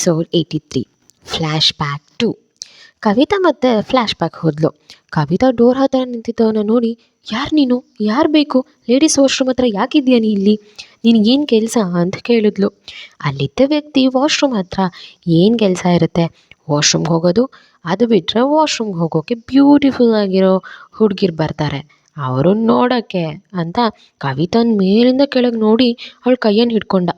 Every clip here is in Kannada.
83 ಫ್ಲ್ಯಾಶ್ ಬ್ಯಾಕ್ ಟು ಕವಿತಾ ಮತ್ತೆ ಫ್ಲ್ಯಾಶ್ ಬ್ಯಾಕ್ ಹೋದ್ಲು. ಕವಿತಾ ಡೋರ್ ಹತ್ರ ನಿಂತಿದ್ದವನ್ನ ನೋಡಿ, ಯಾರು ನೀನು, ಯಾರು ಬೇಕು, ಲೇಡೀಸ್ ವಾಶ್ರೂಮ್ ಹತ್ರ ಯಾಕಿದ್ಯಾ ನೀ ಇಲ್ಲಿ, ನಿನಗೇನು ಕೆಲಸ ಅಂತ ಕೇಳಿದ್ಲು. ಅಲ್ಲಿದ್ದ ವ್ಯಕ್ತಿ ವಾಶ್ರೂಮ್ ಹತ್ರ ಏನು ಕೆಲಸ ಇರುತ್ತೆ, ವಾಶ್ರೂಮ್ಗೆ ಹೋಗೋದು, ಅದು ಬಿಟ್ಟರೆ ವಾಶ್ರೂಮ್ಗೆ ಹೋಗೋಕ್ಕೆ ಬ್ಯೂಟಿಫುಲ್ ಆಗಿರೋ ಹುಡುಗಿರು ಬರ್ತಾರೆ, ಅವರು ನೋಡೋಕ್ಕೆ ಅಂತ ಕವಿತನ ಮೇಲಿಂದ ಕೆಳಗೆ ನೋಡಿ ಅವಳ ಕೈಯನ್ನು ಹಿಡ್ಕೊಂಡ.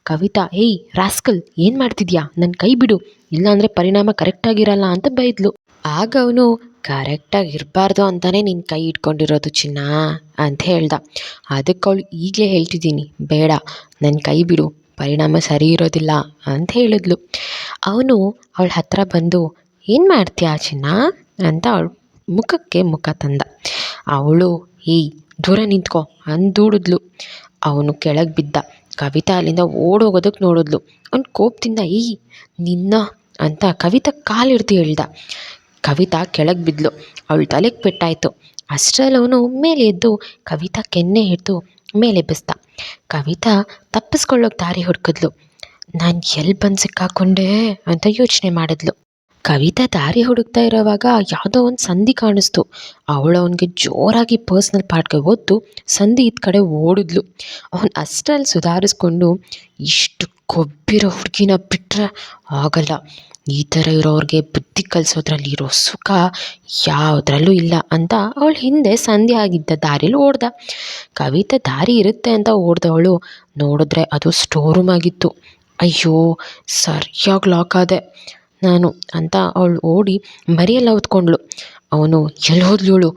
ಕವಿತಾ, ಏಯ್ ರಾಸ್ಕಲ್, ಏನು ಮಾಡ್ತಿದ್ಯಾ, ನನ್ನ ಕೈ ಬಿಡು, ಇಲ್ಲಾಂದರೆ ಪರಿಣಾಮ ಕರೆಕ್ಟಾಗಿರಲ್ಲ ಅಂತ ಬೈದ್ಲು. ಆಗ ಅವನು, ಕರೆಕ್ಟಾಗಿ ಇರಬಾರ್ದು ಅಂತಲೇ ನಿನ್ನ ಕೈ ಇಟ್ಕೊಂಡಿರೋದು ಚಿನ್ನ ಅಂತ ಹೇಳ್ದ. ಅದಕ್ಕೆ ಅವಳು, ಈಗಲೇ ಹೇಳ್ತಿದ್ದೀನಿ ಬೇಡ, ನನ್ನ ಕೈ ಬಿಡು, ಪರಿಣಾಮ ಸರಿ ಇರೋದಿಲ್ಲ ಅಂತ ಹೇಳಿದ್ಲು. ಅವನು ಅವಳ ಹತ್ರ ಬಂದು, ಏನು ಮಾಡ್ತೀಯಾ ಚಿನ್ನ ಅಂತ ಅವಳ ಮುಖಕ್ಕೆ ಮುಖ ತಂದ. ಅವಳು, ಏಯ್ ದೂರ ನಿಂತ್ಕೊ ಅಂತ ದೂಡಿದ್ಲು. ಅವನು ಕೆಳಗೆ ಬಿದ್ದ. ಕವಿತಾ ಅಲ್ಲಿಂದ ಓಡೋಗೋದಕ್ಕೆ ನೋಡಿದ್ಲು. ಅವ್ನು ಕೋಪದಿಂದ, ಏಯ್ ನಿನ್ನ ಅಂತ ಕವಿತಾ ಕಾಲಿಡ್ದು ಹೇಳ್ದ. ಕವಿತಾ ಕೆಳಗೆ ಬಿದ್ಲು. ಅವಳ ತಲೆಗೆ ಪೆಟ್ಟಾಯಿತು. ಅಷ್ಟರಲ್ಲಿ ಅವನು ಮೇಲೆ ಎದ್ದು ಕವಿತಾ ಕೆನ್ನೆ ಹಿಡಿದು ಮೇಲೆ ಎಬ್ಬಿಸ್ದ. ಕವಿತಾ ತಪ್ಪಿಸ್ಕೊಳ್ಳೋಕೆ ದಾರಿ ಹುಡುಕಿದ್ಲು. ನಾನು ಎಲ್ಲಿ ಬಂದು ಸಿಕ್ಕಾಕೊಂಡೆ ಅಂತ ಯೋಚನೆ ಮಾಡಿದ್ಲು. ಕವಿತಾ ದಾರಿ ಹುಡುಕ್ತಾ ಇರೋವಾಗ ಯಾವುದೋ ಒಂದು ಸಂಧಿ ಕಾಣಿಸ್ತು. ಅವಳು ಅವನಿಗೆ ಜೋರಾಗಿ ಪರ್ಸ್ನಲ್ ಪಾರ್ಟ್ಗೆ ಒದ್ದು ಸಂಧಿ ಇದ್ದ ಕಡೆ ಓಡಿದ್ಲು. ಅವನು ಅಷ್ಟರಲ್ಲಿ ಸುಧಾರಿಸ್ಕೊಂಡು, ಇಷ್ಟು ಕೊಬ್ಬಿರೋ ಹುಡುಗಿನ ಬಿಟ್ಟರೆ ಆಗಲ್ಲ, ಈ ಥರ ಇರೋರಿಗೆ ಬುದ್ಧಿ ಕಲಿಸೋದ್ರಲ್ಲಿ ಇರೋ ಸುಖ ಯಾವುದ್ರಲ್ಲೂ ಇಲ್ಲ ಅಂತ ಅವಳು ಹಿಂದೆ ಸಂಧಿ ಆಗಿದ್ದ ದಾರಿಲಿ ಓಡ್ದ. ಕವಿತಾ ದಾರಿ ಇರುತ್ತೆ ಅಂತ ಓಡ್ದವಳು ನೋಡಿದ್ರೆ ಅದು ಸ್ಟೋರ್ ರೂಮ್ ಆಗಿತ್ತು. ಅಯ್ಯೋ, ಸರಿಯಾಗಿ ಲಾಕ್ ಆದೆ ನಾನು ಅಂತ ಅವಳು ಓಡಿ ಮರಿಯೆಲ್ಲ ಹೊತ್ಕೊಂಡ್ಳು. ಅವನು, ಎಲ್ಲಿ ಹೋದ್ಲು ಇವಳು,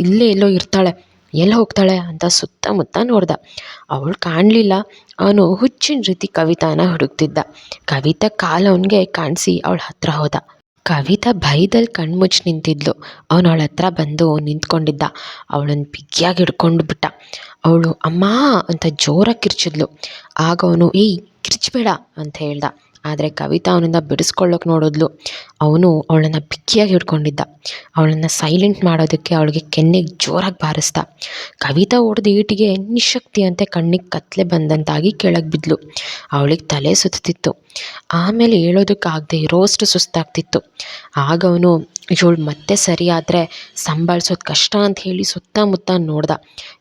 ಇಲ್ಲೇ ಎಲ್ಲೋ ಇರ್ತಾಳೆ, ಎಲ್ಲಿ ಹೋಗ್ತಾಳೆ ಅಂತ ಸುತ್ತಮುತ್ತ ನೋಡ್ದ. ಅವಳು ಕಾಣಲಿಲ್ಲ. ಅವನು ಹುಚ್ಚಿನ ರೀತಿ ಕವಿತಾನ ಹುಡುಕ್ತಿದ್ದ. ಕವಿತಾ ಕಾಲು ಅವನಿಗೆ ಕಾಣಿಸಿ ಅವಳ ಹತ್ರ ಹೋದ. ಕವಿತಾ ಭಯದಲ್ಲಿ ಕಣ್ಮುಚ್ಚಿ ನಿಂತಿದ್ಲು. ಅವನು ಅವಳ ಹತ್ರ ಬಂದು ನಿಂತ್ಕೊಂಡಿದ್ದ. ಅವಳನ್ನು ಬಿಗಿಯಾಗಿ ಹಿಡ್ಕೊಂಡು ಬಿಟ್ಟ. ಅವಳು ಅಮ್ಮ ಅಂತ ಜೋರಾಗಿ ಕಿರ್ಚಿದ್ಲು. ಆಗ ಅವನು, ಏಯ್ ಕಿರ್ಚಬೇಡ ಅಂತ ಹೇಳ್ದ. ಆದರೆ ಕವಿತಾ ಅವನಿಂದ ಬಿಡಿಸ್ಕೊಳ್ಳೋಕೆ ನೋಡಿದ್ಲು. ಅವನು ಅವಳನ್ನು ಬಿಗಿಯಾಗಿ ಹಿಡ್ಕೊಂಡಿದ್ದ. ಅವಳನ್ನು ಸೈಲೆಂಟ್ ಮಾಡೋದಕ್ಕೆ ಅವಳಿಗೆ ಕೆನ್ನೆಗೆ ಜೋರಾಗಿ ಬಾರಿಸ್ದ. ಕವಿತಾ ಹೊಡೆದ ಈಟಿಗೆ ನಿಶಕ್ತಿ ಅಂತೆ ಕಣ್ಣಿಗೆ ಕತ್ತಲೆ ಬಂದಂತಾಗಿ ಕೆಳಗೆ ಬಿದ್ಲು. ಅವಳಿಗೆ ತಲೆ ಸುತ್ತಿತ್ತು. ಆಮೇಲೆ ಹೇಳೋದಕ್ಕಾಗದೆ ಇರೋಷ್ಟು ಸುಸ್ತಾಗ್ತಿತ್ತು. ಆಗ ಅವನು, ಇವಳು ಮತ್ತೆ ಸರಿಯಾದರೆ ಸಂಭಾಳಿಸೋದು ಕಷ್ಟ ಅಂತ ಹೇಳಿ ಸುತ್ತಮುತ್ತ ನೋಡ್ದ.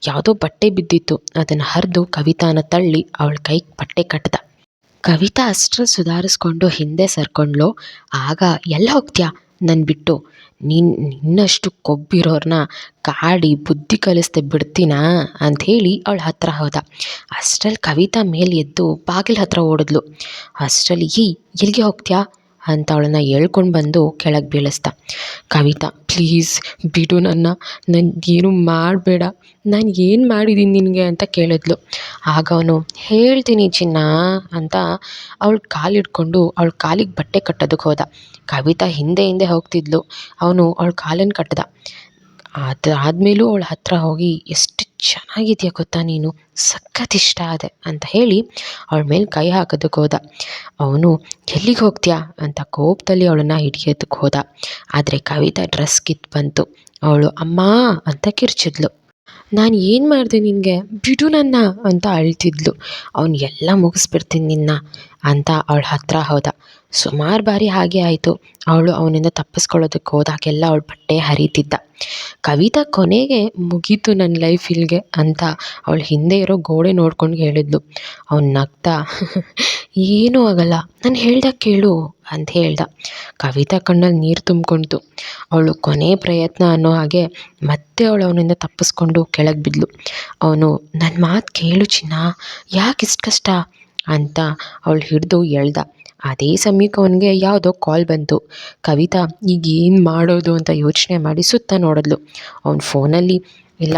ಯಾವುದೋ ಬಟ್ಟೆ ಬಿದ್ದಿತ್ತು. ಅದನ್ನು ಹರಿದು ಕವಿತಾನ ತಳ್ಳಿ ಅವಳ ಕೈಗೆ ಬಟ್ಟೆ ಕಟ್ಟಿದ. ಕವಿತಾ ಅಷ್ಟರಲ್ಲಿ ಸುಧಾರಿಸ್ಕೊಂಡು ಹಿಂದೆ ಸರ್ಕೊಂಡ್ಲು. ಆಗ, ಎಲ್ಲ ಹೋಗ್ತೀಯಾ ನನ್ನ ಬಿಟ್ಟು, ನಿನ್ನಷ್ಟು ಕೊಬ್ಬಿರೋರನ್ನ ಕಾಡಿ ಬುದ್ಧಿ ಕಲಿಸ್ದೆ ಬಿಡ್ತೀನಾ ಅಂಥೇಳಿ ಅವಳ ಹತ್ರ ಹೋದ. ಅಷ್ಟರಲ್ಲಿ ಕವಿತಾ ಮೇಲೆ ಎದ್ದು ಬಾಗಿಲ ಹತ್ರ ಓಡಿದ್ಲು. ಅಷ್ಟರಲ್ಲಿ, ಎಲ್ಲಿಗೆ ಹೋಗ್ತೀಯಾ ಅಂತ ಅವಳನ್ನು ಎಳ್ಕೊಂಡು ಬಂದು ಕೆಳಗೆ ಬೀಳಿಸ್ದ. ಕವಿತಾ, ಪ್ಲೀಸ್ ಬಿಡು ನನಗೇನು ಮಾಡಬೇಡ, ನಾನು ಏನು ಮಾಡಿದ್ದೀನಿ ನಿನಗೆ ಅಂತ ಕೇಳಿದ್ಲು. ಆಗ ಅವನು, ಹೇಳ್ತೀನಿ ಚಿನ್ನ ಅಂತ ಅವಳ ಕಾಲು ಹಿಡ್ಕೊಂಡು ಅವಳ ಕಾಲಿಗೆ ಬಟ್ಟೆ ಕಟ್ಟೋದಕ್ಕೆ ಹೋದ. ಕವಿತಾ ಹಿಂದೆ ಹೋಗ್ತಿದ್ಲು. ಅವನು ಅವಳ ಕಾಲನ್ನು ಕಟ್ಟಿದ. ಅದಾದಮೇಲೂ ಅವಳ ಹತ್ರ ಹೋಗಿ, ಎಷ್ಟು ಚೆನ್ನಾಗಿದೆಯಾ ಗೊತ್ತಾ ನೀನು, ಸಖತ್ ಇಷ್ಟ ಆದೆ ಅಂತ ಹೇಳಿ ಅವಳ ಮೇಲೆ ಕೈ ಹಾಕೋದಕ್ಕೆ ಹೋದ. ಅವನು, ಎಲ್ಲಿಗೆ ಹೋಗ್ತೀಯಾ ಅಂತ ಕೋಪದಲ್ಲಿ ಅವಳನ್ನು ಹಿಡಿಯೋದಕ್ಕೆ ಹೋದ. ಆದರೆ ಕವಿತಾ ಡ್ರೆಸ್ ಕಿತ್ತು ಬಂತು. ಅವಳು ಅಮ್ಮ ಅಂತ ಕಿರ್ಚಿದ್ಲು. ನಾನು ಏನು ಮಾಡಿದೆ ನಿನಗೆ, ಬಿಡು ನನ್ನ ಅಂತ ಅಳ್ತಿದ್ಲು. ಅವನು, ಎಲ್ಲ ಮುಗಿಸ್ಬಿಡ್ತೀನಿ ನಿನ್ನ ಅಂತ ಅವಳ ಹತ್ರ ಹೋದ. ಸುಮಾರು ಬಾರಿ ಹಾಗೆ ಆಯಿತು. ಅವಳು ಅವನಿಂದ ತಪ್ಪಿಸ್ಕೊಳ್ಳೋದಕ್ಕೆ ಹೋದಾಗೆಲ್ಲ ಅವಳ ಬಟ್ಟೆ ಹರಿತಿದ್ದ. ಕವಿತಾ ಕೊನೆಗೆ, ಮುಗೀತು ನನ್ನ ಲೈಫ್ ಇಲ್ಲಿಗೆ ಅಂತ ಅವಳು ಹಿಂದೆ ಇರೋ ಗೋಡೆ ನೋಡ್ಕೊಂಡು ಹೇಳಿದ್ಲು. ಅವ್ನು ನಗ್ತಾ, ಏನೂ ಆಗಲ್ಲ, ನಾನು ಹೇಳ್ದಾಗ ಕೇಳು ಅಂತ ಹೇಳ್ದ. ಕವಿತಾ ಕಣ್ಣಲ್ಲಿ ನೀರು ತುಂಬಿಕೊಳ್ತು. ಅವಳು ಕೊನೆ ಪ್ರಯತ್ನ ಅನ್ನೋ ಹಾಗೆ ಮತ್ತೆ ಅವಳು ಅವನಿಂದ ತಪ್ಪಿಸ್ಕೊಂಡು ಕೆಳಗೆ ಬಿದ್ಲು. ಅವನು, ನನ್ನ ಮಾತು ಕೇಳು ಚಿನ್ನ, ಯಾಕೆ ಇಷ್ಟು ಕಷ್ಟ ಅಂತ ಅವಳು ಹಿಡಿದು ಎಳ್ದ. ಅದೇ ಸಮಯಕ್ಕೆ ಅವನಿಗೆ ಯಾವುದೋ ಕಾಲ್ ಬಂತು. ಕವಿತಾ ಈಗ ಏನು ಮಾಡೋದು ಅಂತ ಯೋಚನೆ ಮಾಡಿ ಸುತ್ತ ನೋಡಿದ್ಲು. ಅವನ ಫೋನಲ್ಲಿ, ಇಲ್ಲ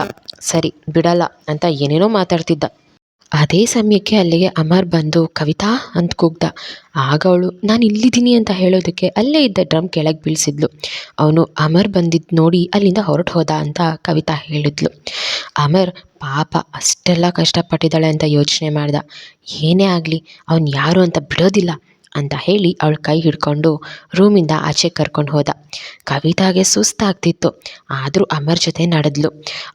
ಸರಿ ಬಿಡಲ್ಲ ಅಂತ ಏನೇನೋ ಮಾತಾಡ್ತಿದ್ದ. ಅದೇ ಸಮಯಕ್ಕೆ ಅಲ್ಲಿಗೆ ಅಮರ್ ಬಂದು, ಕವಿತಾ ಅಂತ ಕೂಗ್ದ. ಆಗ ಅವಳು, ನಾನು ಇಲ್ಲಿದ್ದೀನಿ ಅಂತ ಹೇಳೋದಕ್ಕೆ ಅಲ್ಲೇ ಇದ್ದ ಡ್ರಮ್ ಕೆಳಗೆ ಬೀಳಿಸಿದ್ಲು. ಅವನು, ಅಮರ್ ಬಂದಿದ್ದು ನೋಡಿ ಅಲ್ಲಿಂದ ಹೊರಟು ಹೋದ ಅಂತ ಕವಿತಾ ಹೇಳಿದ್ಲು. ಅಮರ್ ಪಾಪ ಅಷ್ಟೆಲ್ಲ ಕಷ್ಟಪಟ್ಟಿದ್ದಾಳೆ ಅಂತ ಯೋಚನೆ ಮಾಡ್ದ. ಏನೇ ಆಗಲಿ ಅವನು ಯಾರು ಅಂತ ಬಿಡೋದಿಲ್ಲ ಅಂತ ಹೇಳಿ ಅವಳ ಕೈ ಹಿಡ್ಕೊಂಡು ರೂಮಿಂದ ಆಚೆ ಕರ್ಕೊಂಡು ಹೋದ. ಕವಿತಾಗೆ ಸುಸ್ತಾಗ್ತಿತ್ತು. ಆದರೂ ಅಮರ್ ಜೊತೆ ನಡೆದ್ಲು.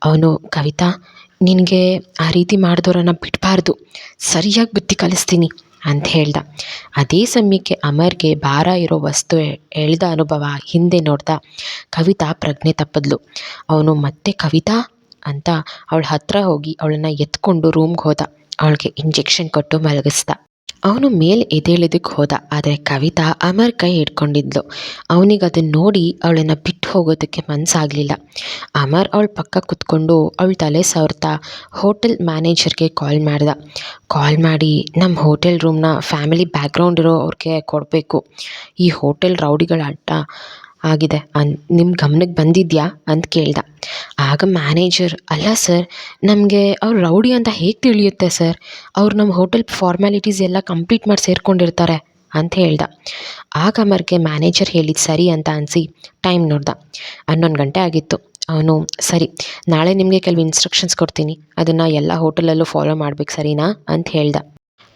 ಅವನು, ಕವಿತಾ ನಿನಗೆ ಆ ರೀತಿ ಮಾಡಿದವರನ್ನು ಬಿಡಬಾರ್ದು, ಸರಿಯಾಗಿ ಬುದ್ಧಿ ಕಲಿಸ್ತೀನಿ ಅಂತ ಹೇಳ್ದ. ಅದೇ ಸಮಯಕ್ಕೆ ಅಮರ್ಗೆ ಭಾರ ಇರೋ ವಸ್ತು ಎಳ್ದ ಅನುಭವ ಹಿಂದೆ ನೋಡ್ದ ಕವಿತಾ ಪ್ರಜ್ಞೆ ತಪ್ಪದ್ಲು. ಅವನು ಮತ್ತೆ ಕವಿತಾ ಅಂತ ಅವಳ ಹತ್ರ ಹೋಗಿ ಅವಳನ್ನು ಎತ್ಕೊಂಡು ರೂಮ್ಗೆ ಹೋದ. ಅವಳಿಗೆ ಇಂಜೆಕ್ಷನ್ ಕೊಟ್ಟು ಮಲಗಿಸ್ದ. ಅವನು ಮೇಲೆ ಎದ್ದೇಳಿದಕ್ಕೆ ಹೋದ. ಆದರೆ ಕವಿತಾ ಅಮರ್ ಕೈ ಹಿಡ್ಕೊಂಡಿದ್ಲು. ಅವನಿಗೆ ಅದನ್ನು ನೋಡಿ ಅವಳನ್ನು ಬಿಟ್ಟು ಹೋಗೋದಕ್ಕೆ ಮನಸ್ಸಾಗಲಿಲ್ಲ. ಅಮರ್ ಅವಳ ಪಕ್ಕ ಕೂತ್ಕೊಂಡು ಅವಳ ತಲೆ ಸವರ್ತಾ ಹೋಟೆಲ್ ಮ್ಯಾನೇಜರ್ಗೆ ಕಾಲ್ ಮಾಡಿ ನಮ್ಮ ಹೋಟೆಲ್ ರೂಮ್ನ ಫ್ಯಾಮಿಲಿ ಬ್ಯಾಕ್ಗ್ರೌಂಡ್ ಇರೋ ಅವ್ರಿಗೆ ಕೊಡಬೇಕು. ಈ ಹೋಟೆಲ್ ರೌಡಿಗಳ ಅಡ್ಡ ಆಗಿದೆ ನಿಮ್ಮ ಗಮನಕ್ಕೆ ಬಂದಿದೆಯಾ ಅಂತ ಕೇಳ್ದ. ಆಗ ಮ್ಯಾನೇಜರ್, ಅಲ್ಲ ಸರ್, ನಮಗೆ ಅವ್ರು ರೌಡಿ ಅಂತ ಹೇಗೆ ತಿಳಿಯುತ್ತೆ ಸರ್? ಅವ್ರು ನಮ್ಮ ಹೋಟೆಲ್ ಫಾರ್ಮ್ಯಾಲಿಟೀಸ್ ಎಲ್ಲ ಕಂಪ್ಲೀಟ್ ಮಾಡಿ ಸೇರ್ಕೊಂಡಿರ್ತಾರೆ ಅಂತ ಹೇಳ್ದ. ಆಗ ಅಮರ್ಗೆ ಮ್ಯಾನೇಜರ್ ಹೇಳಿದ್ದು ಸರಿ ಅಂತ ಅನಿಸಿ ಟೈಮ್ ನೋಡ್ದ. 11 ಗಂಟೆ ಆಗಿತ್ತು. ಅವನು, ಸರಿ, ನಾಳೆ ನಿಮಗೆ ಕೆಲವು ಇನ್ಸ್ಟ್ರಕ್ಷನ್ಸ್ ಕೊಡ್ತೀನಿ, ಅದನ್ನು ಎಲ್ಲ ಹೋಟೆಲಲ್ಲೂ ಫಾಲೋ ಮಾಡ್ಬೇಕು, ಸರಿನಾ ಅಂತ ಹೇಳ್ದ.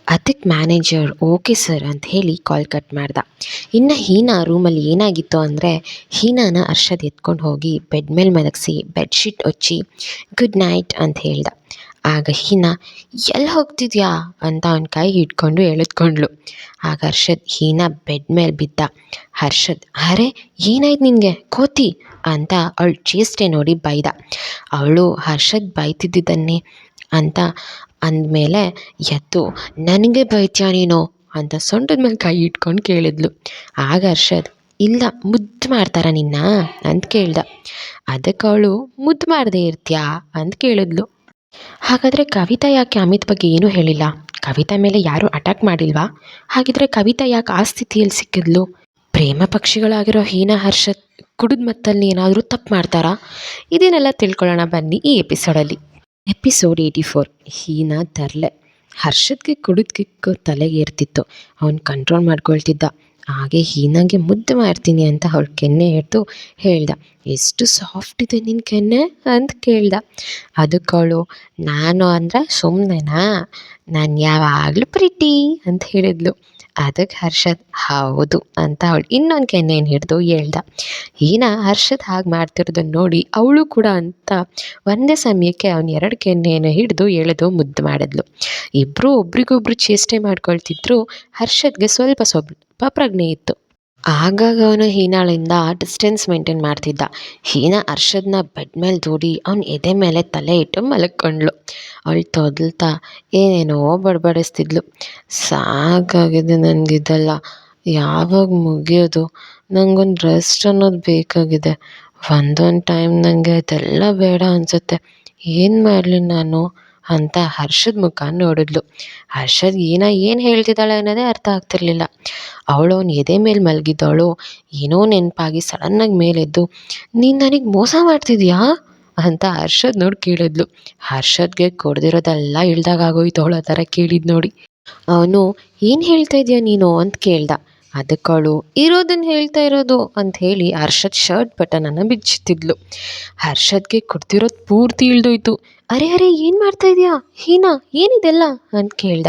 ಅದಕ್ಕೆ ಮ್ಯಾನೇಜರ್ ಓಕೆ ಸರ್ ಅಂತ ಹೇಳಿ ಕಾಲ್ ಕಟ್ ಮಾಡ್ದ. ಇನ್ನು ಹೀನಾ ರೂಮಲ್ಲಿ ಏನಾಗಿತ್ತು ಅಂದರೆ, ಹೀನಾನ ಅರ್ಷದ್ ಎತ್ಕೊಂಡು ಹೋಗಿ ಬೆಡ್ ಮೇಲೆ ಮಲಗಿಸಿ ಬೆಡ್ಶೀಟ್ ಹೊಚ್ಚಿ ಗುಡ್ ನೈಟ್ ಅಂತ ಹೇಳ್ದ. ಆಗ ಹೀನಾ, ಎಲ್ಲಿ ಹೋಗ್ತಿದ್ಯಾ ಅಂತ ಅವನ ಕೈ ಹಿಡ್ಕೊಂಡು ಎಳೆದ್ಕೊಂಡ್ಳು. ಆಗ ಹರ್ಷದ್ ಹೀನಾ ಬೆಡ್ ಮೇಲೆ ಬಿದ್ದ. ಹರ್ಷದ್, ಅರೆ ಏನಾಯ್ತು ನಿನಗೆ ಕೋತಿ ಅಂತ ಅವಳು ಚೇಷ್ಟೆ ನೋಡಿ ಬೈದ. ಅವಳು ಹರ್ಷದ್ ಬೈತಿದ್ದನ್ನೇ ಅಂತ ಅಂದಮೇಲೆ ಎದ್ದು, ನನಗೆ ಬೈತ್ಯಾ ನೀನು ಅಂತ ಸೊಂಟದ ಮೇಲೆ ಕೈ ಇಟ್ಕೊಂಡು ಕೇಳಿದ್ಲು. ಆಗ ಹರ್ಷದ್, ಇಲ್ಲ ಮುದ್ದು ಮಾಡ್ತಾರ ನಿನ್ನ ಅಂತ ಕೇಳ್ದ. ಅದಕ್ಕೆ ಅವಳು, ಮುದ್ದು ಮಾಡದೇ ಇರ್ತೀಯಾ ಅಂತ ಕೇಳಿದ್ಲು. ಹಾಗಾದರೆ ಕವಿತಾ ಯಾಕೆ ಅಮಿತ್ ಬಗ್ಗೆ ಏನೂ ಹೇಳಿಲ್ಲ? ಕವಿತಾ ಮೇಲೆ ಯಾರೂ ಅಟ್ಯಾಕ್ ಮಾಡಿಲ್ವಾ? ಹಾಗಿದ್ರೆ ಕವಿತಾ ಯಾಕೆ ಆ ಸ್ಥಿತಿಯಲ್ಲಿ ಸಿಕ್ಕಿದ್ಲು? ಪ್ರೇಮ ಪಕ್ಷಿಗಳಾಗಿರೋ ಹೀನಾ ಹರ್ಷದ್ ಕುಡಿದ ಮತ್ತಲ್ಲಿ ಏನಾದರೂ ತಪ್ಪು ಮಾಡ್ತಾರಾ? ಇದನ್ನೆಲ್ಲ ತಿಳ್ಕೊಳ್ಳೋಣ ಬನ್ನಿ ಈ ಎಪಿಸೋಡಲ್ಲಿ. ಎಪಿಸೋಡ್ 84. ಹೀನಾ ತರಲೆ. ಹರ್ಷದ್ಗೆ ಕುಡಿದ ಕಿಕ್ಕು ತಲೆಗೆ ಏರ್ತಿತ್ತು. ಅವನು ಕಂಟ್ರೋಲ್ ಮಾಡ್ಕೊಳ್ತಿದ್ದ. ಹಾಗೆ ಹೀನಾಗೆ ಮುದ್ದು ಮಾಡ್ತೀನಿ ಅಂತ ಅವಳ ಕೆನ್ನೆ ಹಿಡ್ದು ಹೇಳ್ದ. ಎಷ್ಟು ಸಾಫ್ಟ್ ಇದೆ ನಿನ್ನ ಕೆನ್ನೆ ಅಂತ ಕೇಳ್ದ. ಅದಕ್ಕೆ ಅವಳು, ನಾನು ಅಂದರೆ ಸುಮ್ಮನೆನಾ, ನಾನು ಯಾವಾಗಲೂ ಪ್ರೀತಿ ಅಂತ ಹೇಳಿದ್ಲು. ಅದಕ್ಕೆ ಹರ್ಷದ್ ಹೌದು ಅಂತ ಅವಳು ಇನ್ನೊಂದು ಕೆನ್ನೆಯನ್ನು ಹಿಡಿದು ಹೇಳ್ದ. ಹೀನಾ ಹರ್ಷದ್ ಹಾಗೆ ಮಾಡ್ತಿರೋದನ್ನು ನೋಡಿ ಅವಳು ಕೂಡ ಅಂತ ಒಂದೇ ಸಮಯಕ್ಕೆ ಅವನ 2 ಕೆನ್ನೆಯನ್ನು ಹಿಡಿದು ಎಳೆದು ಮುದ್ದು ಮಾಡಿದ್ಲು. ಇಬ್ಬರು ಒಬ್ರಿಗೊಬ್ರು ಚೇಷ್ಟೆ ಮಾಡ್ಕೊಳ್ತಿದ್ರು. ಹರ್ಷದ್ಗೆ ಸ್ವಲ್ಪ ಪ್ರಜ್ಞೆ ಇತ್ತು. ಆಗಾಗ ಅವನು ಹೀನಾಳಿಂದ ಡಿಸ್ಟೆನ್ಸ್ ಮೇಂಟೈನ್ ಮಾಡ್ತಿದ್ದ. ಹೀನಾ ಹರ್ಷದ್ನ ಬೆಡ್ ಮೇಲೆ ದೂಡಿ ಅವನ ಎದೆ ಮೇಲೆ ತಲೆ ಇಟ್ಟು ಮಲಕ್ಕೊಂಡ್ಳು. ಅವಳು ತೊದಲ್ತಾ ಏನೇನೋ ಬಡಬಡಿಸ್ತಿದ್ಲು. ಸಾಕಾಗಿದೆ ನನಗಿದೆಲ್ಲ, ಯಾವಾಗ ಮುಗಿಯೋದು? ನನಗೊಂದು ರೆಸ್ಟ್ ಅನ್ನೋದು ಬೇಕಾಗಿದೆ. ಒಂದೊಂದು ಟೈಮ್ ನನಗೆ ಅದೆಲ್ಲ ಬೇಡ ಅನಿಸುತ್ತೆ. ಏನು ಮಾಡಲಿ ನಾನು ಅಂತ ಹರ್ಷದ್ ಮುಖ ನೋಡಿದ್ಲು. ಹರ್ಷದ್ ಏನು ಹೇಳ್ತಿದ್ದಾಳೆ ಅನ್ನೋದೇ ಅರ್ಥ ಆಗ್ತಿರ್ಲಿಲ್ಲ. ಅವಳು ಅವನ ಎದೆ ಮೇಲೆ ಮಲಗಿದ್ದವಳು ಏನೋ ನೆನಪಾಗಿ ಸಡನ್ನಾಗಿ ಮೇಲೆದ್ದು, ನೀನು ನನಗೆ ಮೋಸ ಮಾಡ್ತಿದ್ಯಾ ಅಂತ ಹರ್ಷದ್ ನೋಡಿ ಕೇಳಿದ್ಲು. ಹರ್ಷದ್ಗೆ ಕೊಡ್ದಿರೋದೆಲ್ಲ ಇಳ್ದಾಗ ಆಗೋಯ್ತು ಅವಳು ಆ ಥರ ಕೇಳಿದ್ದು ನೋಡಿ. ಅವನು, ಏನು ಹೇಳ್ತಾ ಇದೆಯಾ ನೀನು ಅಂತ ಕೇಳ್ದ. ಅದಕ್ಕೆ ಅವಳು, ಇರೋದನ್ನು ಹೇಳ್ತಾ ಇರೋದು ಅಂತ ಹೇಳಿ ಹರ್ಷದ್ ಶರ್ಟ್ ಬಟನನ್ನು ಬಿಚ್ಚುತ್ತಿದ್ಲು. ಹರ್ಷದ್ಗೆ ಕೊಡ್ತಿರೋದು ಪೂರ್ತಿ ಇಳ್ದೋಯ್ತು. ಅರೆ ಏನು ಮಾಡ್ತಾ ಇದೆಯಾ ಹೀನಾ, ಏನಿದೆಲ್ಲ ಅಂತ ಕೇಳ್ದ.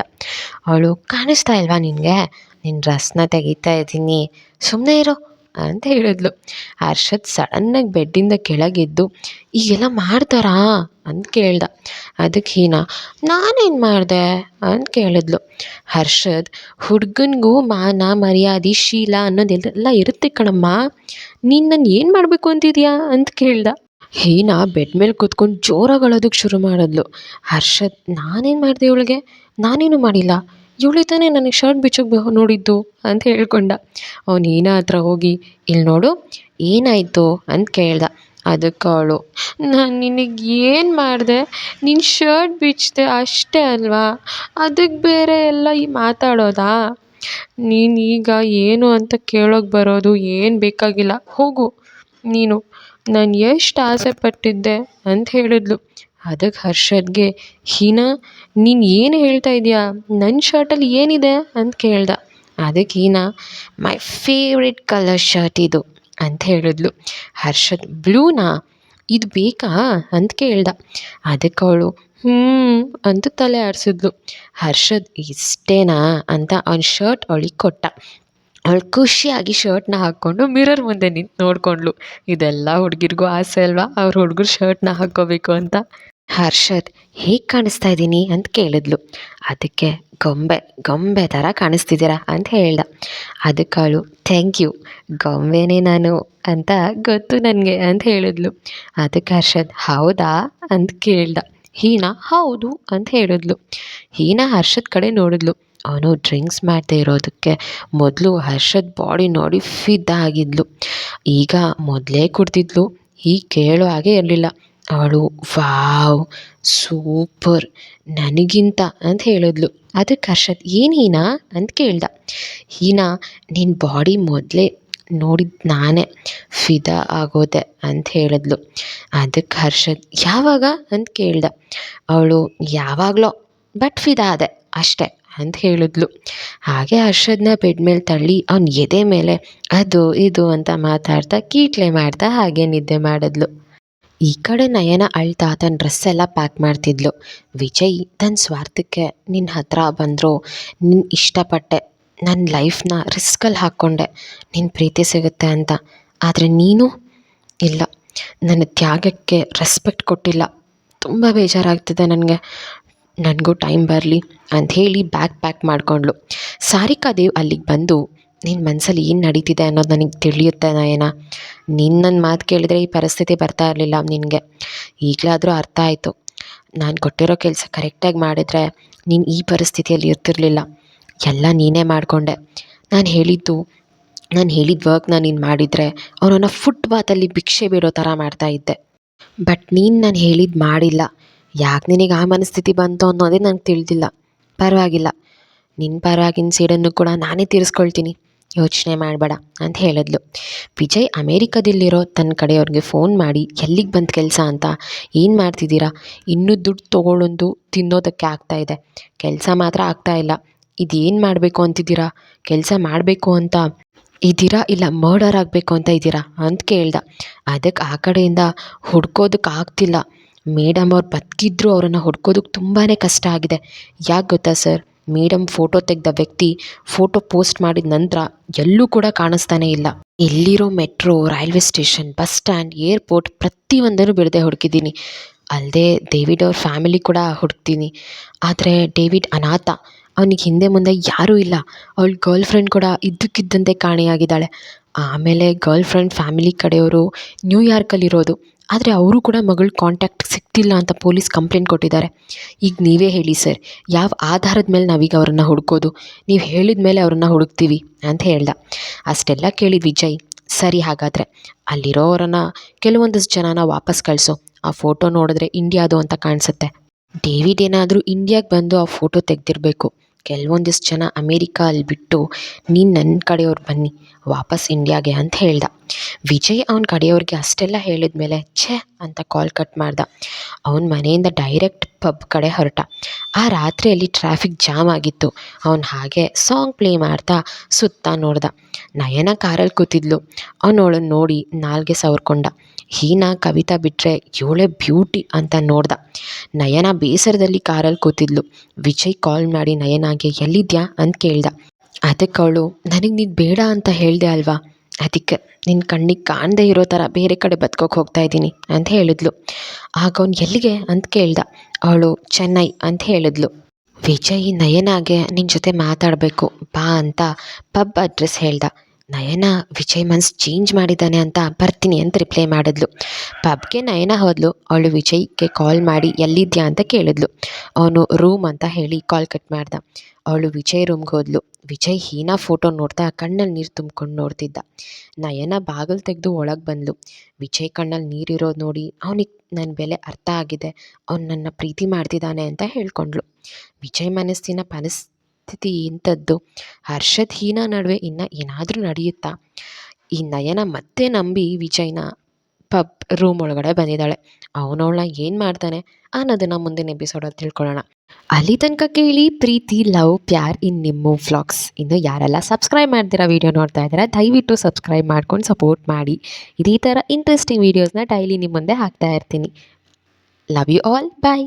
ಅವಳು, ಕಾಣಿಸ್ತಾ ಇಲ್ವಾ ನಿನಗೆ, ನಿನ್ನ ಡ್ರೆಸ್ನ ತೆಗಿತಾ ಇದ್ದೀನಿ, ಸುಮ್ಮನೆ ಇರೋ ಅಂತ ಹೇಳಿದ್ಲು. ಹರ್ಷದ್ ಸಡನ್ನಾಗಿ ಬೆಡ್ಡಿಂದ ಕೆಳಗೆದ್ದು, ಈಗೆಲ್ಲ ಮಾಡ್ತಾರಾ ಅಂತ ಕೇಳ್ದ. ಅದಕ್ಕೆ ಹೀನಾ, ನಾನೇನು ಮಾಡಿದೆ ಅಂತ ಕೇಳಿದ್ಲು. ಹರ್ಷದ್, ಹುಡುಗನಿಗೂ ಮಾನ ಮರ್ಯಾದೆ ಶೀಲ ಅನ್ನೋದೆಲ್ಲ ಇರುತ್ತೆ ಕಣಮ್ಮ, ನೀನು ನಾನು ಏನು ಮಾಡಬೇಕು ಅಂತಿದ್ಯಾ ಅಂತ ಕೇಳ್ದ. ಹೀನಾ ಬೆಡ್ ಮೇಲೆ ಕೂತ್ಕೊಂಡು ಜೋರಾಗಿ ಅಳೋದಕ್ಕೆ ಶುರು ಮಾಡಿದ್ಲು. ಹರ್ಷದ್, ನಾನೇನು ಮಾಡಿದೆ ಇವಳಿಗೆ? ನಾನೇನು ಮಾಡಿಲ್ಲ, ಇವಳು ತಾನೇ ನನಗೆ ಶರ್ಟ್ ಬಿಚ್ಚೋಕೆ ನೋಡಿದ್ದು ಅಂತ ಹೇಳ್ಕೊಂಡ. ಅವ್ನು ಹೀನಾ ಹತ್ರ ಹೋಗಿ, ಇಲ್ಲಿ ನೋಡು ಏನಾಯಿತು ಅಂತ ಕೇಳ್ದ. ಅದಕ್ಕೆ ಅವಳು, ನಾನು ನಿನಗೆ ಏನು ಮಾಡಿದೆ? ನಿನ್ನ ಶರ್ಟ್ ಬಿಚ್ಚಿದೆ ಅಷ್ಟೇ ಅಲ್ವಾ, ಅದಕ್ಕೆ ಬೇರೆ ಎಲ್ಲ ಮಾತಾಡೋದಾ? ನೀನು ಈಗ ಏನು ಅಂತ ಕೇಳೋಕೆ ಬರೋದು ಏನು ಬೇಕಾಗಿಲ್ಲ, ಹೋಗು ನೀನು, ನಾನು ಎಷ್ಟು ಆಸೆ ಪಟ್ಟಿದ್ದೆ ಅಂತ ಹೇಳಿದ್ಲು. ಅದಕ್ಕೆ ಹರ್ಷದ್ಗೆ, ಹೀನಾ ನೀನು ಏನು ಹೇಳ್ತಾ ಇದೆಯಾ, ನನ್ನ ಶರ್ಟಲ್ಲಿ ಏನಿದೆ ಅಂತ ಕೇಳ್ದ. ಅದಕ್ಕೆ ಹೀನಾ, ಮೈ ಫೇವ್ರೆಟ್ ಕಲರ್ ಶರ್ಟ್ ಇದು ಅಂತ ಹೇಳಿದ್ಲು. ಹರ್ಷದ್, ಬ್ಲೂನಾ, ಇದು ಬೇಕಾ ಅಂತ ಕೇಳ್ದ. ಅದಕ್ಕೆ ಅವಳು ಅಂತ ತಲೆ ಆಡಿಸಿದ್ಲು. ಹರ್ಷದ್, ಇಷ್ಟೇನಾ ಅಂತ ಅವ್ನ ಶರ್ಟ್ ಅವಳಿಗೆ ಕೊಟ್ಟ. ಅವಳು ಖುಷಿಯಾಗಿ ಶರ್ಟ್ನ ಹಾಕ್ಕೊಂಡು ಮಿರರ್ ಮುಂದೆ ನಿಂತು ನೋಡಿಕೊಂಡ್ಳು. ಇದೆಲ್ಲ ಹುಡುಗಿರಿಗೂ ಆಸೆ ಅಲ್ವಾ, ಅವ್ರ ಹುಡುಗರು ಶರ್ಟ್ನ ಹಾಕ್ಕೋಬೇಕು ಅಂತ. ಹರ್ಷದ್, ಹೇಗೆ ಕಾಣಿಸ್ತಾ ಇದ್ದೀನಿ ಅಂತ ಕೇಳಿದ್ಲು. ಅದಕ್ಕೆ ಗೊಂಬೆ ಗೊಂಬೆ ಥರ ಕಾಣಿಸ್ತಿದ್ದೀರಾ ಅಂತ ಹೇಳ್ದ. ಅದಕ್ಕೆ ಅವಳು ಥ್ಯಾಂಕ್ ಯು, ಗೊಂಬೆನೇ ನಾನು ಅಂತ ಗೊತ್ತು ನನಗೆ ಅಂತ ಹೇಳಿದ್ಲು. ಅದಕ್ಕೆ ಹರ್ಷದ್ ಹೌದಾ ಅಂತ ಕೇಳ್ದ. ಹೀನಾ ಹೌದು ಅಂತ ಹೇಳಿದ್ಲು. ಹೀನಾ ಹರ್ಷದ್ ಕಡೆ ನೋಡಿದ್ಲು. ಅವನು ಡ್ರಿಂಕ್ಸ್ ಮಾಡದೇ ಇರೋದಕ್ಕೆ ಮೊದಲು ಹರ್ಷದ್ ಬಾಡಿ ನೋಡಿ ಫಿದಾ ಆಗಿದ್ಲು. ಈಗ ಮೊದಲೇ ಕುಡ್ದಿದ್ಲು, ಈಗ ಕೇಳೋ ಹಾಗೆ ಇರಲಿಲ್ಲ. ಅವಳು ವಾವ್ ಸೂಪರ್ ನನಗಿಂತ ಅಂತ ಹೇಳಿದ್ಲು. ಅದಕ್ಕೆ ಹರ್ಷದ್ ಏನು ಹೀನಾ ಅಂತ ಕೇಳ್ದ. ಹೀನಾ ನಿನ್ನ ಬಾಡಿ ಮೊದಲೇ ನೋಡಿದ ನಾನೇ ಫಿದಾ ಆಗೋದೆ ಅಂತ ಹೇಳಿದ್ಲು. ಅದಕ್ಕೆ ಹರ್ಷದ್ ಯಾವಾಗ ಅಂತ ಕೇಳ್ದ. ಅವಳು ಯಾವಾಗಲೋ ಬಟ್ ಫಿದಾ ಆದೆ ಅಷ್ಟೇ ಅಂತ ಹೇಳಿದ್ಲು. ಹಾಗೆ ಹರ್ಷದ್ನ ಬೆಡ್ ಮೇಲೆ ತಳ್ಳಿ ಅವ್ನ ಎದೆ ಮೇಲೆ ಅದು ಇದು ಅಂತ ಮಾತಾಡ್ತಾ ಕೀಟ್ಲೆ ಮಾಡ್ತಾ ಹಾಗೆ ನಿದ್ದೆ ಮಾಡಿದ್ಲು. ಈ ಕಡೆ ನಯನ ಅಳ್ತಾ ತನ್ನ ಡ್ರೆಸ್ ಎಲ್ಲ ಪ್ಯಾಕ್ ಮಾಡ್ತಿದ್ಲು. ವಿಜಯ್ ತನ್ನ ಸ್ವಾರ್ಥಕ್ಕೆ ನಿನ್ನ ಹತ್ರ ಬಂದರು, ನಿನ್ನ ಇಷ್ಟಪಟ್ಟೆ, ನನ್ನ ಲೈಫ್ನ ರಿಸ್ಕಲ್ಲಿ ಹಾಕ್ಕೊಂಡೆ ನಿನ್ನ ಪ್ರೀತಿ ಸಿಗುತ್ತೆ ಅಂತ. ಆದರೆ ನೀನು ಇಲ್ಲ, ನನ್ನ ತ್ಯಾಗಕ್ಕೆ ರೆಸ್ಪೆಕ್ಟ್ ಕೊಟ್ಟಿಲ್ಲ. ತುಂಬ ಬೇಜಾರಾಗ್ತಿದೆ ನನಗೆ, ನನಗೂ ಟೈಮ್ ಬರಲಿ ಅಂಥೇಳಿ ಬ್ಯಾಗ್ ಪ್ಯಾಕ್ ಮಾಡಿಕೊಂಡ್ಳು. ಸಾರಿಕಾ ದೇವ್ ಅಲ್ಲಿಗೆ ಬಂದು ನಿನ್ನ ಮನಸ್ಸಲ್ಲಿ ಏನು ನಡೀತಿದೆ ಅನ್ನೋದು ನನಗೆ ತಿಳಿಯುತ್ತೆ ನಯನ. ನೀನು ನನ್ನ ಮಾತು ಕೇಳಿದರೆ ಈ ಪರಿಸ್ಥಿತಿ ಬರ್ತಾ ಇರಲಿಲ್ಲ ನಿನಗೆ. ಈಗಲಾದರೂ ಅರ್ಥ ಆಯಿತು. ನಾನು ಕೊಟ್ಟಿರೋ ಕೆಲಸ ಕರೆಕ್ಟಾಗಿ ಮಾಡಿದರೆ ನೀನು ಈ ಪರಿಸ್ಥಿತಿಯಲ್ಲಿ ಇರ್ತಿರಲಿಲ್ಲ. ಎಲ್ಲ ನೀನೇ ಮಾಡಿಕೊಂಡೆ. ನಾನು ಹೇಳಿದ ವರ್ಕ್ನ ನೀನು ಮಾಡಿದರೆ ಅವನನ್ನು ಫುಟ್ಪಾತಲ್ಲಿ ಭಿಕ್ಷೆ ಬಿಡೋ ಥರ ಮಾಡ್ತಾಯಿದ್ದೆ. ಬಟ್ ನೀನು ನಾನು ಹೇಳಿದ್ದು ಮಾಡಿಲ್ಲ. ಯಾಕೆ ನಿನಗೆ ಆ ಮನಸ್ಥಿತಿ ಬಂತು ಅನ್ನೋದೇ ನನಗೆ ತಿಳಿದಿಲ್ಲ. ಪರವಾಗಿಲ್ಲ, ನಿನ್ನ ಪರವಾಗಿನ ಸೀಡನ್ನು ಕೂಡ ನಾನೇ ತೀರಿಸ್ಕೊಳ್ತೀನಿ, ಯೋಚನೆ ಮಾಡಬೇಡ ಅಂತ ಹೇಳಿದ್ಲು. ವಿಜಯ್ ಅಮೇರಿಕದಲ್ಲಿರೋ ತನ್ನ ಕಡೆಯವ್ರಿಗೆ ಫೋನ್ ಮಾಡಿ ಎಲ್ಲಿಗೆ ಬಂತು ಕೆಲಸ ಅಂತ, ಏನು ಮಾಡ್ತಿದ್ದೀರಾ, ಇನ್ನೂ ದುಡ್ಡು ತೊಗೊಳೊಂದು ತಿನ್ನೋದಕ್ಕೆ ಆಗ್ತಾಯಿದೆ, ಕೆಲಸ ಮಾತ್ರ ಆಗ್ತಾಯಿಲ್ಲ, ಇದೇನು ಮಾಡಬೇಕು ಅಂತಿದ್ದೀರಾ, ಕೆಲಸ ಮಾಡಬೇಕು ಅಂತ ಇದ್ದೀರಾ ಇಲ್ಲ ಮರ್ಡರ್ ಆಗಬೇಕು ಅಂತ ಇದ್ದೀರಾ ಅಂತ ಕೇಳ್ದ. ಅದಕ್ಕೆ ಆ ಕಡೆಯಿಂದ ಹುಡ್ಕೋದಕ್ಕೆ ಆಗ್ತಿಲ್ಲ ಮೇಡಮ್, ಅವ್ರು ಬದುಕಿದ್ರು ಅವರನ್ನು ಹುಡ್ಕೋದಕ್ಕೆ ತುಂಬಾ ಕಷ್ಟ ಆಗಿದೆ. ಯಾಕೆ ಗೊತ್ತಾ ಸರ್, ಮೇಡಮ್ ಫೋಟೋ ತೆಗೆದ ವ್ಯಕ್ತಿ ಫೋಟೋ ಪೋಸ್ಟ್ ಮಾಡಿದ ನಂತರ ಎಲ್ಲೂ ಕೂಡ ಕಾಣಿಸ್ತಾನೇ ಇಲ್ಲ. ಎಲ್ಲಿರೋ metro, railway station, bus stand, airport ಪ್ರತಿಯೊಂದನ್ನು ಬಿಡದೆ ಹುಡುಕಿದ್ದೀನಿ. ಅಲ್ಲದೆ ಡೇವಿಡ್ ಅವ್ರ ಫ್ಯಾಮಿಲಿ ಕೂಡ ಹುಡುಕ್ತೀನಿ. ಆದರೆ ಡೇವಿಡ್ ಅನಾಥ, ಅವನಿಗೆ ಹಿಂದೆ ಮುಂದೆ ಯಾರೂ ಇಲ್ಲ. ಅವಳ ಗರ್ಲ್ ಫ್ರೆಂಡ್ ಕೂಡ ಇದ್ದಕ್ಕಿದ್ದಂತೆ ಕಾಣೆಯಾಗಿದ್ದಾಳೆ. ಆಮೇಲೆ ಗರ್ಲ್ ಫ್ರೆಂಡ್ ಫ್ಯಾಮಿಲಿ ಕಡೆಯವರು ನ್ಯೂಯಾರ್ಕಲ್ಲಿರೋದು, ಆದರೆ ಅವರು ಕೂಡ ಮಗಳ ಕಾಂಟ್ಯಾಕ್ಟ್ ಸಿಗ್ತಿಲ್ಲ ಅಂತ ಪೊಲೀಸ್ ಕಂಪ್ಲೇಂಟ್ ಕೊಟ್ಟಿದ್ದಾರೆ. ಈಗ ನೀವೇ ಹೇಳಿ ಸರ್, ಯಾವ ಆಧಾರದ ಮೇಲೆ ನಾವೀಗ ಅವರನ್ನು ಹುಡುಕೋದು, ನೀವು ಹೇಳಿದ ಮೇಲೆ ಅವ್ರನ್ನ ಹುಡುಕ್ತೀವಿ ಅಂತ ಹೇಳ್ದ. ಅಷ್ಟೆಲ್ಲ ಕೇಳಿದ ವಿಜಯ್, ಸರಿ ಹಾಗಾದರೆ ಅಲ್ಲಿರೋರನ್ನು ಕೆಲವೊಂದಷ್ಟು ಜನನ ವಾಪಸ್ ಕಳಿಸು, ಆ ಫೋಟೋ ನೋಡಿದ್ರೆ ಇಂಡಿಯಾದು ಅಂತ ಕಾಣಿಸುತ್ತೆ. ಡೇವಿಡ್ ಏನಾದರೂ ಇಂಡಿಯಾಗೆ ಬಂದು ಆ ಫೋಟೋ ತೆಗೆದಿರಬೇಕು. ಕೆಲವೊಂದಿಷ್ಟು ಜನ ಅಮೇರಿಕಾ ಅಲ್ಲಿ ಬಿಟ್ಟು ನೀನು ನನ್ನ ಕಡೆಯವ್ರು ಬನ್ನಿ ವಾಪಸ್ ಇಂಡಿಯಾಗೆ ಅಂತ ಹೇಳ್ದ. ವಿಜಯ್ ಅವನ ಕಡೆಯವ್ರಿಗೆ ಅಷ್ಟೆಲ್ಲ ಹೇಳಿದ ಮೇಲೆ ಛೇ ಅಂತ ಕಾಲ್ ಕಟ್ ಮಾಡ್ದ. ಅವನ ಮನೆಯಿಂದ ಡೈರೆಕ್ಟ್ ಪಬ್ ಕಡೆ ಹೊರಟ. ಆ ರಾತ್ರಿಯಲ್ಲಿ ಟ್ರಾಫಿಕ್ ಜಾಮ್ ಆಗಿತ್ತು. ಅವನು ಹಾಗೆ ಸಾಂಗ್ ಪ್ಲೇ ಮಾಡ್ತಾ ಸುತ್ತ ನೋಡ್ದ. ನಯನ ಕಾರಲ್ಲಿ ಕೂತಿದ್ಲು. ಅವನವಳನ್ನು ನೋಡಿ ನಾಲ್ಗೆ ಸವರ್ಕೊಂಡ. ಹೀನಾ ಕವಿತಾ ಬಿಟ್ಟರೆ ಇವಳೇ ಬ್ಯೂಟಿ ಅಂತ ನೋಡ್ದ. ನಯನ ಬೇಸರದಲ್ಲಿ ಕಾರಲ್ಲಿ ಕೂತಿದ್ಲು. ವಿಜಯ್ ಕಾಲ್ ಮಾಡಿ ನಯನಾಗೆ ಎಲ್ಲಿದ್ಯಾ ಅಂತ ಕೇಳ್ದ. ಅದಕ್ಕೆ ಅವಳು, ನನಗೆ ನೀನು ಬೇಡ ಅಂತ ಹೇಳಿದೆ ಅಲ್ವಾ, ಅದಕ್ಕೆ ನಿನ್ನ ಕಣ್ಣಿಗೆ ಕಾಣದೇ ಇರೋ ಥರ ಬೇರೆ ಕಡೆ ಬದುಕೋಕೆ ಹೋಗ್ತಾ ಇದ್ದೀನಿ ಅಂತ ಹೇಳಿದ್ಲು. ಆಗ ಅವ್ನು ಎಲ್ಲಿಗೆ ಅಂತ ಕೇಳ್ದ. ಅವಳು ಚೆನ್ನೈ ಅಂತ ಹೇಳಿದ್ಲು. ವಿಜಯ್ ನಯನಾಗೆ ನಿನ್ನ ಜೊತೆ ಮಾತಾಡಬೇಕು ಬಾ ಅಂತ ಪಬ್ ಅಡ್ರೆಸ್ ಹೇಳ್ದ. ನಯನ ವಿಜಯ್ ಮನ್ಸು ಚೇಂಜ್ ಮಾಡಿದ್ದಾನೆ ಅಂತ ಬರ್ತೀನಿ ಅಂತ ರಿಪ್ಲೈ ಮಾಡಿದ್ಲು. ಪಬ್ಗೆ ನಯನ ಹೋದ್ಲು. ಅವಳು ವಿಜಯ್ಗೆ ಕಾಲ್ ಮಾಡಿ ಎಲ್ಲಿದ್ಯಾ ಅಂತ ಕೇಳಿದ್ಲು. ಅವನು ರೂಮ್ ಅಂತ ಹೇಳಿ ಕಾಲ್ ಕಟ್ ಮಾಡ್ದ. ಅವಳು ವಿಜಯ್ ರೂಮ್ಗೆ ಹೋದ್ಲು. ವಿಜಯ್ ಹೀನಾ ಫೋಟೋ ನೋಡ್ತಾ ಕಣ್ಣಲ್ಲಿ ನೀರು ತುಂಬ್ಕೊಂಡು ನೋಡ್ತಿದ್ದ. ನಯನ ಬಾಗಿಲು ತೆಗೆದು ಒಳಗೆ ಬಂದ್ಲು. ವಿಜಯ್ ಕಣ್ಣಲ್ಲಿ ನೀರಿರೋದು ನೋಡಿ ಅವನಿಗೆ ನನ್ನ ಬೆಲೆ ಅರ್ಥ ಆಗಿದೆ, ಅವ್ನು ನನ್ನ ಪ್ರೀತಿ ಮಾಡ್ತಿದ್ದಾನೆ ಅಂತ ಹೇಳ್ಕೊಂಡ್ಳು. ವಿಜಯ್ ಮನಸ್ಸಿನ ಪರಿಸ್ಥಿತಿ ಇಂಥದ್ದು. ಹರ್ಷದ್ ಹೀನಾ ನಡುವೆ ಇನ್ನು ಏನಾದರೂ ನಡೆಯುತ್ತಾ? ಈ ನಯನ ಮತ್ತೆ ನಂಬಿ ವಿಜಯ್ನ ಪಬ್ ರೂಮ್ ಒಳಗಡೆ ಬಂದಿದ್ದಾಳೆ. ಅವನವಳನ್ನ ಏನು ಮಾಡ್ತಾನೆ ಅನ್ನೋದನ್ನು ಮುಂದಿನ ಎಪಿಸೋಡಲ್ಲಿ ತಿಳ್ಕೊಳ್ಳೋಣ. ಅಲ್ಲಿ ತನಕ ಕೇಳಿ ಪ್ರೀತಿ, ಲವ್, ಪ್ಯಾರ್ ಇನ್ ನಿಮ್ಮ ವ್ಲಾಗ್ಸ್. ಇನ್ನು ಯಾರೆಲ್ಲ ಸಬ್ಸ್ಕ್ರೈಬ್ ಮಾಡ್ದಿರಾ ವೀಡಿಯೋ ನೋಡ್ತಾ ಇದ್ದಾರೆ, ದಯವಿಟ್ಟು ಸಬ್ಸ್ಕ್ರೈಬ್ ಮಾಡ್ಕೊಂಡು ಸಪೋರ್ಟ್ ಮಾಡಿ. ಇದೇ ಥರ ಇಂಟ್ರೆಸ್ಟಿಂಗ್ ವೀಡಿಯೋಸ್ನ ಡೈಲಿ ನಿಮ್ಮ ಮುಂದೆ ಹಾಕ್ತಾ ಇರ್ತೀನಿ. Love you all, bye.